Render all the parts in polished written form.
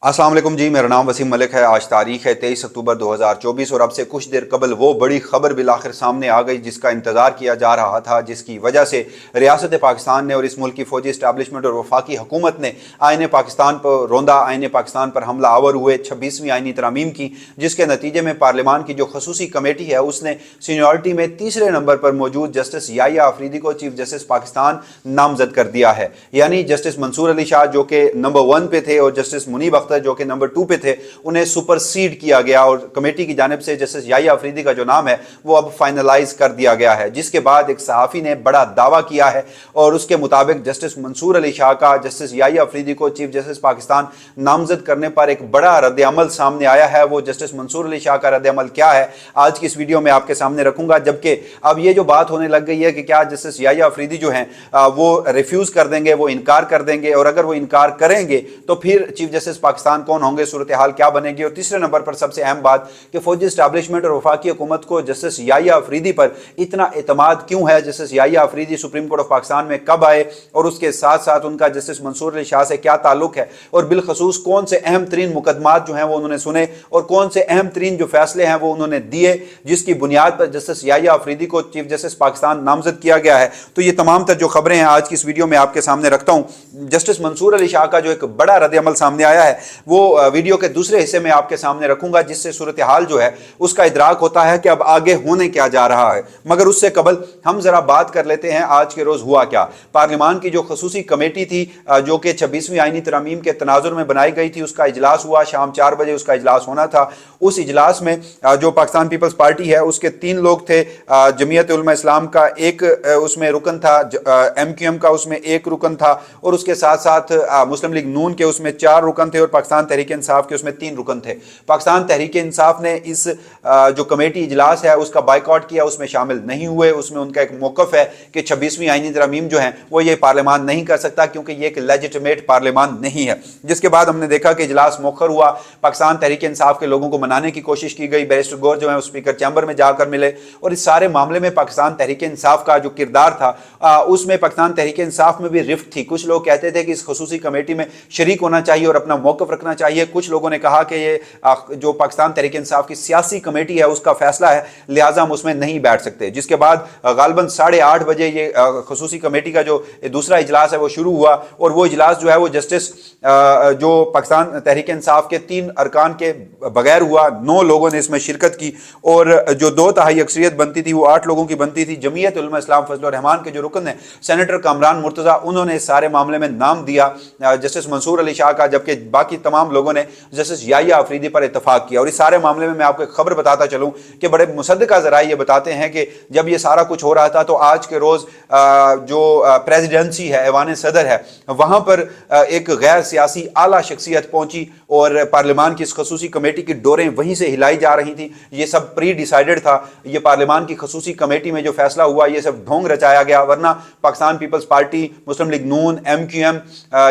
अस्सलाम वालेकुम जी, मेरा नाम वसीम मलिक है। आज तारीख है 23 अक्टूबर 2024 और अब से कुछ देर कबल वो बड़ी खबर बिल आखिर सामने आ गई जिसका इंतज़ार किया जा रहा था, जिसकी वजह से रियासत पाकिस्तान ने और इस मुल्क की फ़ौजी इस्टेबलिशमेंट और वफाकी हुकूमत ने आईन पाकिस्तान पर रौंदा, आईन पाकिस्तान पर हमला आवर हुए 26वीं आईनी तरमीम की, जिसके नतीजे में पार्लियामान की जो खसूसी कमेटी है उसने सीनियरिटी में तीसरे नंबर पर मौजूद जस्टिस याहिया आफरीदी को चीफ जस्टिस पाकिस्तान नामजद कर दिया है। यानी जस्टिस मंसूर अली शाह जो कि नंबर 1 पे थे और जस्टिस मुनीब अख्तर जो कि नंबर 2 पे थे, उन्हें सुपरसीड किया गया और कमेटी की जानिब से जस्टिस याहिया आफरीदी का जो नाम है वो अब फाइनलाइज कर दिया गया है। जिसके बाद एक सहाफ़ी ने बड़ा दावा किया है और उसके मुताबिक जस्टिस मंसूर अली शाह का जस्टिस याहिया आफरीदी को चीफ जस्टिस पाकिस्तान नामजद करने पर एक बड़ा रद्द-ए-अमल सामने आया है। वो जस्टिस मंसूर अली शाह का रद्द-ए-अमल क्या है, आज की इस वीडियो में आपके सामने रखूंगा। जबकि अब ये जो बात होने लग गई है कि क्या जस्टिस याहिया आफरीदी जो हैं वो रिफ्यूज कर देंगे, वो इनकार कर देंगे, और अगर वो इनकार करेंगे तो फिर चीफ जस्टिस पाकिस्तान कौन होंगे, सूरत हाल क्या बनेगी। और तीसरे नंबर पर सबसे अहम बात कि फौजी एस्टैब्लिशमेंट और वफाकी हुकूमत को जस्टिस याहिया आफरीदी पर इतना एतमाद क्यों है, justice Yahya Afridi supreme court of Pakistan में कब आए और उसके साथ साथ उनका जस्टिस मंसूर अली शाह से क्या ताल्लुक है, और बिलखसूस कौन से अहम तरीन मुकदमात जो हैं वो उन्होंने सुने और कौन से अहम तरीन जो फैसले हैं वो उन्होंने दिए, जिसकी बुनियाद पर जस्टिस याहिया आफरीदी को चीफ जस्टिस पाकिस्तान नामजद किया गया है। तो ये तमाम तर जो खबरें हैं आज की इस वीडियो में आपके सामने रखता हूं। जस्टिस मंसूर अली शाह का जो एक बड़ा रद्द-ए-अमल सामने आया है वो वीडियो के दूसरे हिस्से में आपके सामने रखूंगा, जिससे सूरत हाल जो है उसका इदराक होता है कि अब आगे होने क्या जा रहा है। मगर उससे कबल हम जरा बात कर लेते हैं आज के रोज हुआ क्या। पार्लियामान की जो खसूसी कमेटी थी जो कि 26वीं आईनी तरमीम के तनाजुर में बनाई गई थी, उसका इजलास हुआ, शाम 4 बजे उसका इजलास होना था। उस इजलास में जो पाकिस्तान पीपल्स पार्टी है उसके 3 लोग थे, जमीयत उलमा इस्लाम का एक उसमें रुकन था, MQM का उसमें एक रुकन था, और उसके साथ साथ मुस्लिम लीग नून के उसमें 4 रुकन थे और पाकिस्तान तहरीक इंसाफ के उसमें 3 रुकन थे। पाकिस्तान तहरीक इंसाफ ने इस जो कमेटी इजलास है उसका बायकॉट किया, उसमें शामिल नहीं हुए। उसमें उनका एक मौकफ है कि 26वीं आईनी तरमीम जो है वो ये पार्लियामान नहीं कर सकता क्योंकि ये एक लेजिटिमेट पार्लियामान नहीं है। जिसके बाद हमने देखा कि इजलास मौखर हुआ, पाकिस्तान तहरीक इंसाफ के लोगों को मनाने की कोशिश की गई, बैरिस्टर गौर जो है स्पीकर चैम्बर में जाकर मिले, और इस सारे मामले में पाकिस्तान तहरीक इंसाफ का जो किरदार था उसमें पाकिस्तान तहरीक इंसाफ में भी रिफ्ट थी। कुछ लोग कहते थे कि इस खसूसी कमेटी में शरीक होना चाहिए और अपना मौकफ रखना चाहिए। कुछ लोगों ने कहा कि ये जो पाकिस्तान तहरीक इंसाफ की सियासी कमेटी है उसका फैसला है, लिहाजा हम उसमें नहीं बैठ सकते। जिसके बाद गालबन 8:30 बजे ये खसूसी कमेटी का जो दूसरा इजलास है वो शुरू हुआ, और वो इजलास जो है वो जस्टिस जो पाकिस्तान तहरीक इंसाफ के 3 अरकान के बगैर हुआ। 9 लोगों ने इसमें शिरकत की और जो 2/3 अक्सरियत बनती थी वो 8 लोगों की बनती थी। जमीयत उलमा इस्लाम फजल रहमान के जो रुकन है सेनेटर कामरान मुर्तजा, उन्होंने इस सारे मामले में नाम दिया जस्टिस मंसूर अली शाह का, जबकि बाकी तमाम लोगों ने जस्टिस याहिया आफरीदी पर इत्तफाक किया। और इस सारे मामले में मैं आपको एक खबर बताता चलूं कि बड़े मुसद्दका ज़राए ये बताते हैं कि जब ये सारा कुछ हो रहा था तो आज के रोज़ जो प्रेसिडेंसी है, ऐवान सदर है, वहाँ पर एक गैर सियासी आला शख्सियत पहुंची और पार्लियामान की इस खसूसी कमेटी की डोरें वहीं से हिलाई जा रही थी। ये सब प्री डिसाइडेड था। ये पार्लियामान की खसूसी कमेटी में जो फैसला हुआ ये सब ढोंग रचाया गया, वरना पाकिस्तान पीपल्स पार्टी, मुस्लिम लीग नून, MQM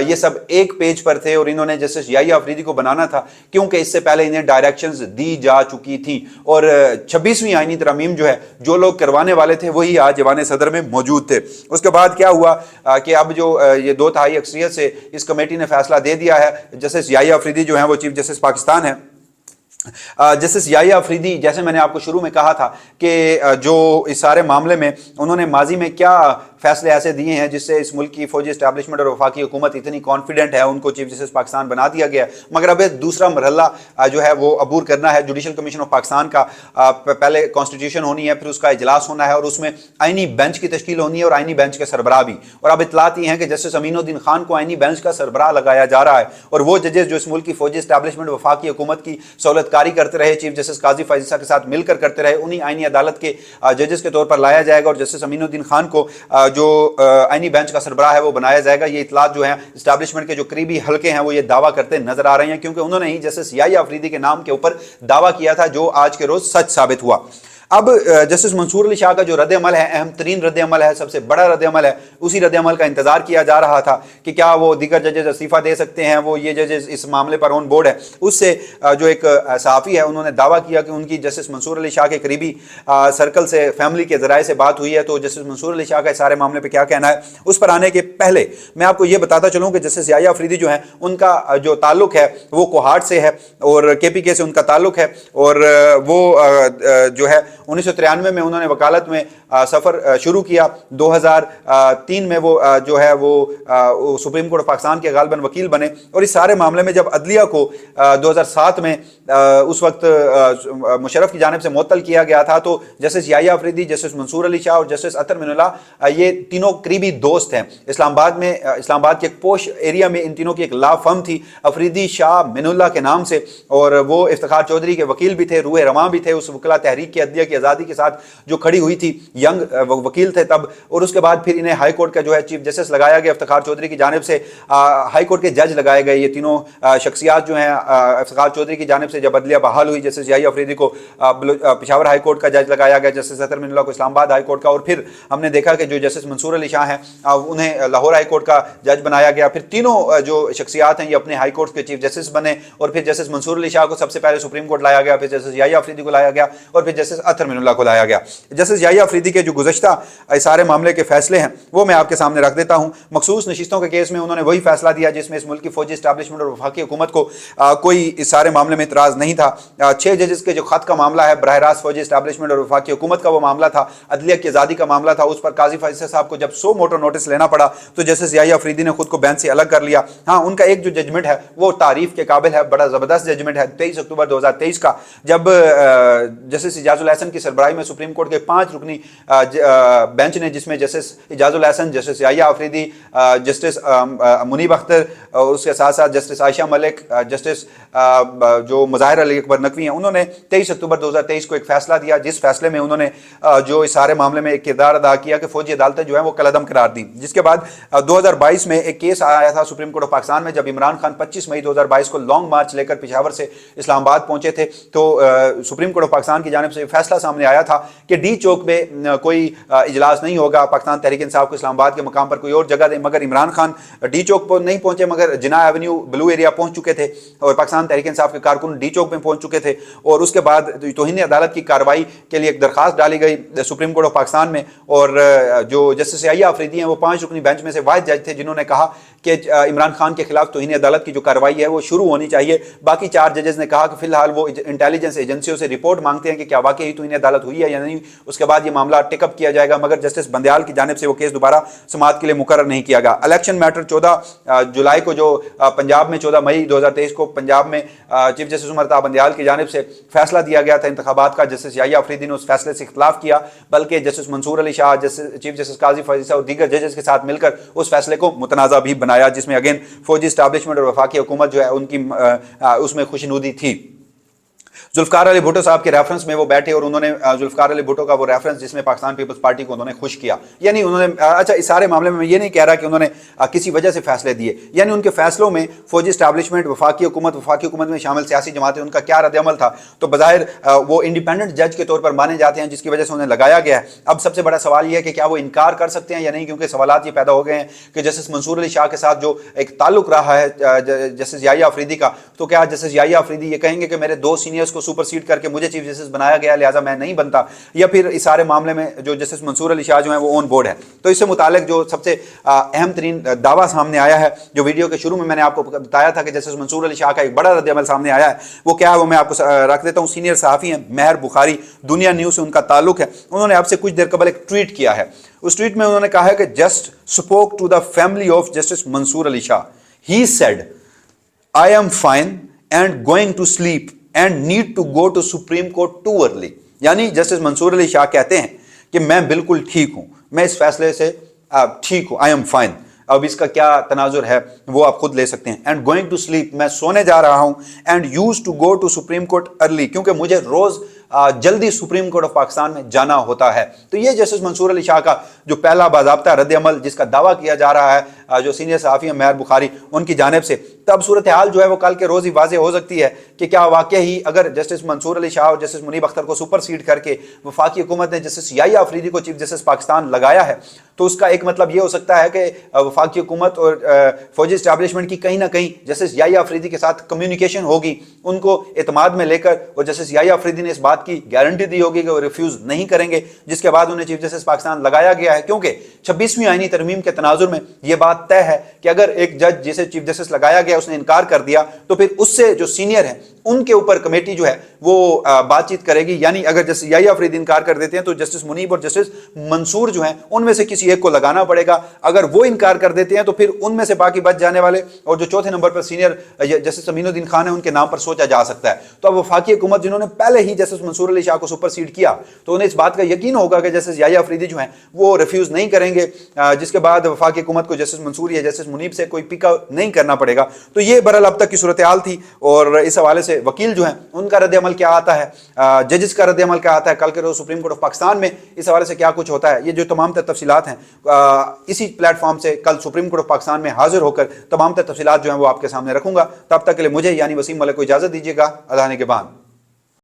ये सब एक पेज पर थे और इन्होंने जस्टिस याहिया आफरीदी को बनाना था क्योंकि इससे पहले इन्हें डायरेक्शंस दी जा चुकी थी। और 26वीं आईनी तरमीम जो है जो लोग करवाने वाले थे वही आज ऐवान सदर में मौजूद थे। उसके बाद क्या हुआ कि अब जो ये 2/3 अक्सरियत से इस कमेटी ने फैसला दे दिया है, जस्टिस याहिया आफरीदी जो है वो चीफ जस्टिस पाकिस्तान है। जस्टिस याहिया आफरीदी, जैसे मैंने आपको शुरू में कहा था कि जो इस सारे मामले में उन्होंने माजी में क्या फैसले ऐसे दिए हैं जिससे इस मुल्क की फौजी एस्टैब्लिशमेंट और वफाकी हुकूमत इतनी कॉन्फिडेंट है, उनको चीफ जस्टिस पाकिस्तान बना दिया गया। मगर अब दूसरा मरहला जो है वो अबूर करना है। जुडिशल कमीशन ऑफ पाकिस्तान का पहले कॉन्स्टिट्यूशन होनी है, फिर उसका इजलास होना है और उसमें आईनी बेंच की तश्कील होनी है और आईनी बेंच के सरबराह भी। और अब इतलात ये हैं कि जस्टिस अमीनुद्दीन खान को आईनी बेंच का सरबराह लगाया जा रहा है, और वो जजेस जो इस मुल्क की फौजी एस्टैब्लिशमेंट वफाकी हुकूमत की सहूलतकारी करते रहे, चीफ जस्टिस काजी फायजीसा के साथ मिलकर करते रहे, उन्हीं आईनी अदालत के जजेस के तौर पर लाया जाएगा और जस्टिस अमीनुद्दीन खान को जो आईनी बेंच का सरबराह है वो बनाया जाएगा। ये इतलात जो है एस्टैब्लिशमेंट के जो करीबी हल्के हैं वो ये दावा करते नजर आ रहे हैं, क्योंकि उन्होंने ही जस्टिस याहिया आफरीदी के नाम के ऊपर दावा किया था जो आज के रोज सच साबित हुआ। अब जस्टिस मंसूर अली शाह का जो रद्द-ए-अमल है, अहम तरीन रद्द-ए-अमल है, सबसे बड़ा रद्द-ए-अमल है, उसी रद्द-ए-अमल का इंतजार किया जा रहा था कि क्या वो दीगर जजेस इस्तीफा दे सकते हैं। वो ये जजेस इस मामले पर ऑन बोर्ड है। उससे जो एक सहाफ़ी है उन्होंने दावा किया कि उनकी जस्टिस मंसूर अली शाह के करीबी सर्कल से, फैमिली के ज़राए से बात हुई है। तो जस्टिस मंसूर अली शाह का इस सारे मामले पर क्या कहना है, उस पर आने के पहले मैं आपको ये बताता चलूँ कि जस्टिस याह्या अफरीदी जो है उनका जो ताल्लुक है वो कोहाट से है और KPK से उनका ताल्लुक है। और वो जो है 1993 में उन्होंने वकालत में सफ़र शुरू किया। 2003 में वो जो है वो सुप्रीम कोर्ट ऑफ पाकिस्तान के गालिबन वकील बने। और इस सारे मामले में जब अदलिया को 2007 में उस वक्त मुशर्रफ की जानिब से मुअत्तल किया गया था, तो जस्टिस याह्या अफरीदी, जस्टिस मंसूर अली शाह और जस्टिस अतर मिनुल्लाह ये तीनों करीबी दोस्त हैं। इस्लामाबाद के एक पोश एरिया में इन तीनों की एक लॉ फर्म थी, अफरीदी शाह मिनुल्लाह के नाम से। और वो इफ्तिखार चौधरी के वकील भी थे, रूहे रवां भी थे उस वकला तहरीक की अदलिया की आज़ादी के साथ जो खड़ी हुई थी, यंग वकील थे तब। और उसके बाद फिर इन्हें हाई कोर्ट का जो है चीफ जस्टिस लगाया गया इफ्तिखार चौधरी की जानिब से। हाई कोर्ट के जज लगाए गए। ये तीनों शख्सियात जो हैं इफ्तिखार चौधरी की जानिब से जब अदलिया बहाल हुई, जस्टिस याह्या अफरीदी को पेशावर हाई कोर्ट का जज लगाया गया, जस्टिस अतर मिनुल्लाह को इस्लामाबाद हाई कोर्ट का। और फिर हमने देखा कि जो जस्टिस मंसूर अली शाह हैं उन्हें लाहौर हाई कोर्ट का जज बनाया गया। फिर तीनों जो शख्सियात हैं ये अपने हाई कोर्ट के चीफ जस्टिस बने। और फिर जस्टिस मंसूर अली शाह को सबसे पहले सुप्रीम कोर्ट लाया गया, फिर जस्टिस याह्या अफरीदी को लाया गया और फिर जस्टिस अतर मिनुल्लाह को लाया गया। जस्टिस याह्या अफरीदी के जो गुज़श्ता सारे मामले के फैसले हैं वो मैं आपके सामने रख देता हूँ। मखसूस नशिस्तों के केस में उन्होंने वही फैसला दिया जिसमें इस मुल्क की फौजी इस्टेब्लिशमेंट और वफाकी हुकूमत को कोई इस सारे मामले में इतराज़ नहीं था। 6 जजेस के जो खत का मामला है, बराह रास्त फौजी इस्टेब्लिशमेंट और वफाकी हुकूमत का वो मामला था, अदलिया की आज़ादी का मामला था, उस पर काजी फैसल साहब को जब 100 मोटर नोटिस लेना पड़ा तो जस्टिस याह्या अफरीदी ने खुद को बेंच से अलग कर लिया। हाँ, उनका एक जो जजमेंट है वो तारीफ के काबिल है, बड़ा ज़बरदस्त जजमेंट है 23 अक्टूबर 2023 का, जब जस्टिस इजाजुल हसन की सरबराही में सुप्रीम कोर्ट के 5 रुकनी बेंच ने, जिसमें justice Ijazul Hasan, justice Yahya Afridi, justice Munib Akhtar, उसके साथ साथ जस्टिस आयशा मलिक, जस्टिस जो मुज़ाहिर अली अकबर नकवी हैं, उन्होंने 23 अक्टूबर 2023 को एक फैसला दिया जिस फैसले में उन्होंने जो इस सारे मामले में एक किरदार अदा किया कि फौजी अदालतें जो है वो कलअदम करार दी। जिसके बाद 2022 में एक केस आया था सुप्रीम कोर्ट ऑफ पाकिस्तान में, जब इमरान खान 25 मई 2022 को लॉन्ग मार्च लेकर पेशावर से इस्लामाबाद पहुंचे थे। तो सुप्रीम कोर्ट ऑफ पाकिस्तान की जानिब से फैसला सामने आया था कि डी चौक में कोई इजलास नहीं होगा, पाकिस्तान तहरीक इंसाफ को इस्लामाबाद के मकाम पर कोई और जगह दें। मगर इमरान खान डी चौक पर नहीं पहुंचे, मगर जिना एवेन्यू ब्लू एरिया पहुंच चुके थे और पाकिस्तान तहरीक इंसाफ के कारकुन डी चौक में पहुंच चुके थे। और उसके बाद तौहीन अदालत की कार्रवाई के लिए एक दरखास्त डाली गई सुप्रीम कोर्ट ऑफ पाकिस्तान में। और जो जस्टिस याह्या अफरीदी हैं वो 5 रुकनी बेंच में से वाहिद जज थे जिन्होंने कहा कि इमरान खान के खिलाफ तौहीन अदालत की जो कार्रवाई है वो शुरू होनी चाहिए। बाकी 4 जजेस ने कहा कि फिलहाल वो इंटेलिजेंस एजेंसियों से रिपोर्ट मांगते हैं कि क्या वाकई तौहीन अदालत हुई है या नहीं, उसके बाद ये मामला टेकअप किया जाएगा। मगर जस्टिस बंदयाल की जानिब से वो केस दोबारा समाअत के लिए मुकर्रर नहीं किया गया। इलेक्शन मैटर 14 जुलाई को जो पंजाब में 14 मई 2023 को पंजाब में चीफ जस्टिस उमर ता बंदयाल की जानिब से फैसला दिया गया था इंतखाबात का, जस्टिस याह्या अफरीदी ने उस फैसले से इख्तिलाफ किया, बल्कि justice Mansoor Ali Shah, chief justice Qazi Faisal और दीगर जजेस के साथ मिलकर उस फैसले को मुतनाज़ा भी बनाया, जिसमें अगेन फौजी इस्टेब्लिशमेंट और वफाकी हुकूमत जो है उनकी उसमें खुशनुदी थी। जुल्फ़िकार अली भुट्टो साहब के रेफरेंस में वो बैठे और उन्होंने जुल्फ़िकार अली भुट्टो का वो रेफरेंस जिसमें पाकिस्तान पीपल्स पार्टी को उन्होंने खुश किया, यानी उन्होंने अच्छा इस सारे मामले में मैं ये नहीं कह रहा कि उन्होंने किसी वजह से फैसले दिए, यानी उनके फैसलों में फौजी इस्टेब्लिशमेंट, वफाकी हुकूमत में शामिल सियासी जमातें, उनका क्या रद्द-ए-अमल था, तो बज़ाहिर वो इंडिपेंडेंट जज के तौर पर माने जाते हैं, जिसकी वजह से उन्हें लगाया गया है। अब सबसे बड़ा सवाल यह है कि क्या वो इनकार कर सकते हैं या नहीं, क्योंकि सवालात ये पैदा हो गए हैं कि जस्टिस मंसूर अली शाह के साथ जो एक ताल्लुक रहा है जस्टिस याह्या अफरीदी का, तो क्या जस्टिस याह्या अफरीदी ये कहेंगे कि मेरे 2 सीनियर्स को सुपरसीड करके मुझे चीफ जस्टिस बनाया गया लिहाजा मैं नहीं बनता, या फिर इस सारे मामले में जो जस्टिस मंसूर अली शाह जो है वो ऑन बोर्ड है। तो इससे मुतालिक जो सबसे अहम तरीन दावा सामने आया है, जो वीडियो के शुरू में मैंने आपको बताया था कि जस्टिस मंसूर अली शाह का एक बड़ा रद्द-ए-अमल सामने आया है, वो क्या है वो मैं आपको रख देता हूँ। सीनियर सहाफ़ी हैं महर बुखारी, दुनिया न्यूज़ से उनका ताल्लुक है। उन्होंने आपसे कुछ देर कबल एक ट्वीट किया है। उस ट्वीट में उन्होंने कहा है कि just spoke to the family of justice Mansoor Ali Shah, he said I am fine and going to sleep and need to go to supreme court too early. यानी जस्टिस मंसूर अली शाह कहते हैं कि मैं बिल्कुल ठीक हूं, मैं इस फैसले से ठीक हूं, आई एम फाइन। अब इसका क्या तनाजुर है वो आप खुद ले सकते हैं। एंड गोइंग टू स्लीप, मैं सोने जा रहा हूं। And use to go to supreme court early, क्योंकि मुझे रोज जल्दी सुप्रीम कोर्ट ऑफ पाकिस्तान में जाना होता है। तो ये जस्टिस मंसूर अली शाह का जो पहला बाज़ाब्ता रद्द-ए-अमल जिसका दावा किया जा रहा है जो सीनियर सहाफ़ी हैं मेहर बुखारी, उनकी जानिब से, तब सूरत हाल जो है वो कल के रोज़ ही वाज़ेह हो सकती है कि क्या वाकई ही अगर जस्टिस मंसूर अली शाह और जस्टिस मुनीब अख्तर को सुपरसीड करके वफाकी हुकूमत ने जस्टिस याहिया अफरीदी को चीफ जस्टिस पाकिस्तान लगाया है, तो उसका एक मतलब ये हो सकता है कि वफाकी हुकूमत और फौजी इस्टेब्लिशमेंट की कहीं ना कहीं जस्टिस याहिया अफरीदी के साथ कम्युनिकेशन होगी, उनको एतमाद में लेकर, और जस्टिस याहिया अफरीदी ने इस बात की गारंटी दी होगी कि वो रिफ्यूज़ नहीं करेंगे, जिसके बाद उन्हें चीफ जस्टिस पाकिस्तान लगाया गया है। क्योंकि 26वीं आईनी तरमीम के तनाजुर में यह बात तय है कि अगर एक जज जिसे चीफ जस्टिस लगाया गया उसने इनकार कर दिया, तो फिर उससे जो सीनियर है उनके ऊपर कमेटी जो है वो बातचीत करेगी। यानी अगर जस्टिस याहिया अफरीदी इनकार कर देते हैं तो जस्टिस मुनीब और जस्टिस मंसूर जो हैं उनमें से किसी एक को लगाना पड़ेगा। अगर वो इनकार कर देते हैं तो फिर उनमें से बाकी बच जाने वाले और जो चौथे नंबर पर सीनियर जस्टिस अमीनुद्दीन खान है उनके नाम पर सोचा जा सकता है। तो अब वफाकी हुकूमत जिन्होंने पहले ही जस्टिस मंसूर अली शाह को सुपरसीड किया, तो उन्हें इस बात का यकीन होगा कि जस्टिस याहिया अफरीदी जो है वो रिफ्यूज नहीं करेंगे, जिसके बाद वफाकी हुकूमत को जस्टिस मंसूर या जस्टिस मुनीब से कोई पिकअप नहीं करना पड़ेगा। तो ये बहरहाल अब तक की सूरत हाल थी, और इस हवाले से वकील जो है उनका रद्द-ए-अमल क्या आता है, जजेस का रद्द-ए-अमल क्या आता है, कल के रोज सुप्रीम कोर्ट ऑफ पाकिस्तान में इस हवाले से क्या कुछ होता है, ये जो तमाम तफसीलात हैं इसी प्लेटफॉर्म से कल सुप्रीम कोर्ट ऑफ पाकिस्तान में हाजिर होकर तमाम तफसीलात जो हैं वो आपके सामने रखूंगा। तब तक के लिए मुझे यानी वसीम मलिक को इजाजत दीजिएगा। अल्लाह ने के बाद।